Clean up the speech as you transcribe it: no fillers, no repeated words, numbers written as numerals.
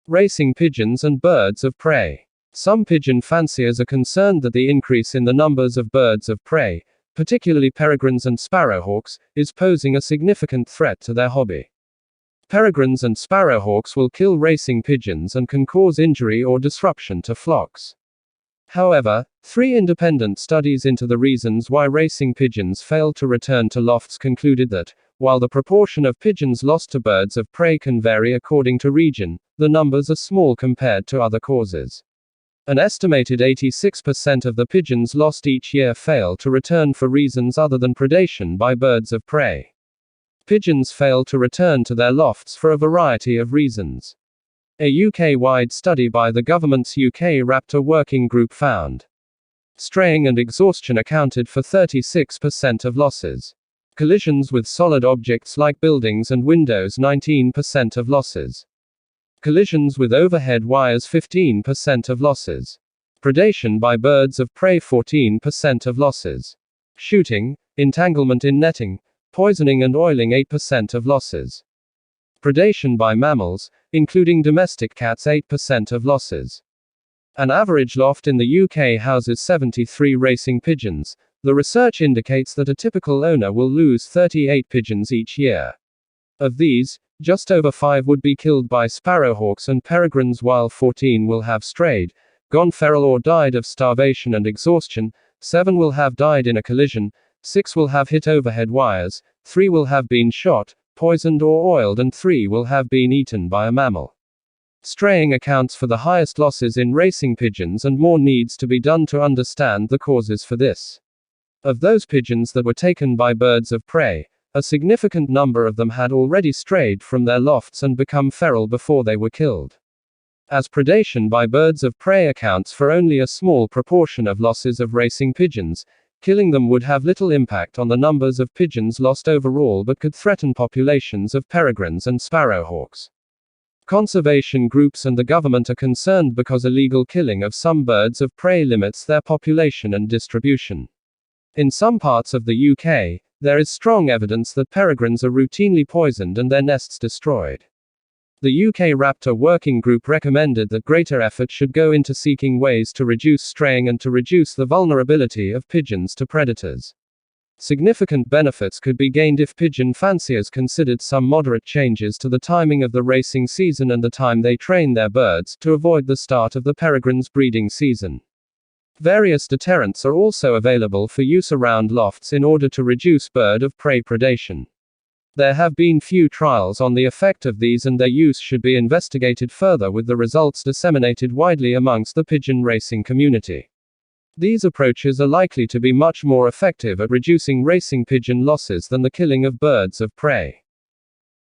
Racing pigeons and birds of prey. Some pigeon fanciers are concerned that the increase in the numbers of birds of prey, particularly peregrines and sparrowhawks, is posing a significant threat to their hobby. Peregrines and sparrowhawks will kill racing pigeons and can cause injury or disruption to flocks. However, 3 independent studies into the reasons why racing pigeons fail to return to lofts concluded that, while the proportion of pigeons lost to birds of prey can vary according to region, the numbers are small compared to other causes. An estimated 86% of the pigeons lost each year fail to return for reasons other than predation by birds of prey. Pigeons fail to return to their lofts for a variety of reasons. A UK-wide study by the government's UK Raptor Working Group found straying and exhaustion accounted for 36% of losses. Collisions with solid objects like buildings and windows 19% of losses. Collisions with overhead wires 15% of losses. Predation by birds of prey 14% of losses. Shooting, entanglement in netting, poisoning and oiling 8% of losses. Predation by mammals, including domestic cats 8% of losses. An average loft in the UK houses 73 racing pigeons. The research indicates that a typical owner will lose 38 pigeons each year. Of these, just over 5 would be killed by sparrowhawks and peregrines, while 14 will have strayed, gone feral or died of starvation and exhaustion, 7 will have died in a collision, 6 will have hit overhead wires, 3 will have been shot, poisoned or oiled, and 3 will have been eaten by a mammal. Straying accounts for the highest losses in racing pigeons, and more needs to be done to understand the causes for this. Of those pigeons that were taken by birds of prey, a significant number of them had already strayed from their lofts and become feral before they were killed. As predation by birds of prey accounts for only a small proportion of losses of racing pigeons, killing them would have little impact on the numbers of pigeons lost overall, but could threaten populations of peregrines and sparrowhawks. Conservation groups and the government are concerned because illegal killing of some birds of prey limits their population and distribution. In some parts of the UK, there is strong evidence that peregrines are routinely poisoned and their nests destroyed. The UK Raptor Working Group recommended that greater effort should go into seeking ways to reduce straying and to reduce the vulnerability of pigeons to predators. Significant benefits could be gained if pigeon fanciers considered some moderate changes to the timing of the racing season and the time they train their birds, to avoid the start of the peregrine's breeding season. Various deterrents are also available for use around lofts in order to reduce bird of prey predation. There have been few trials on the effect of these, and their use should be investigated further, with the results disseminated widely amongst the pigeon racing community. These approaches are likely to be much more effective at reducing racing pigeon losses than the killing of birds of prey.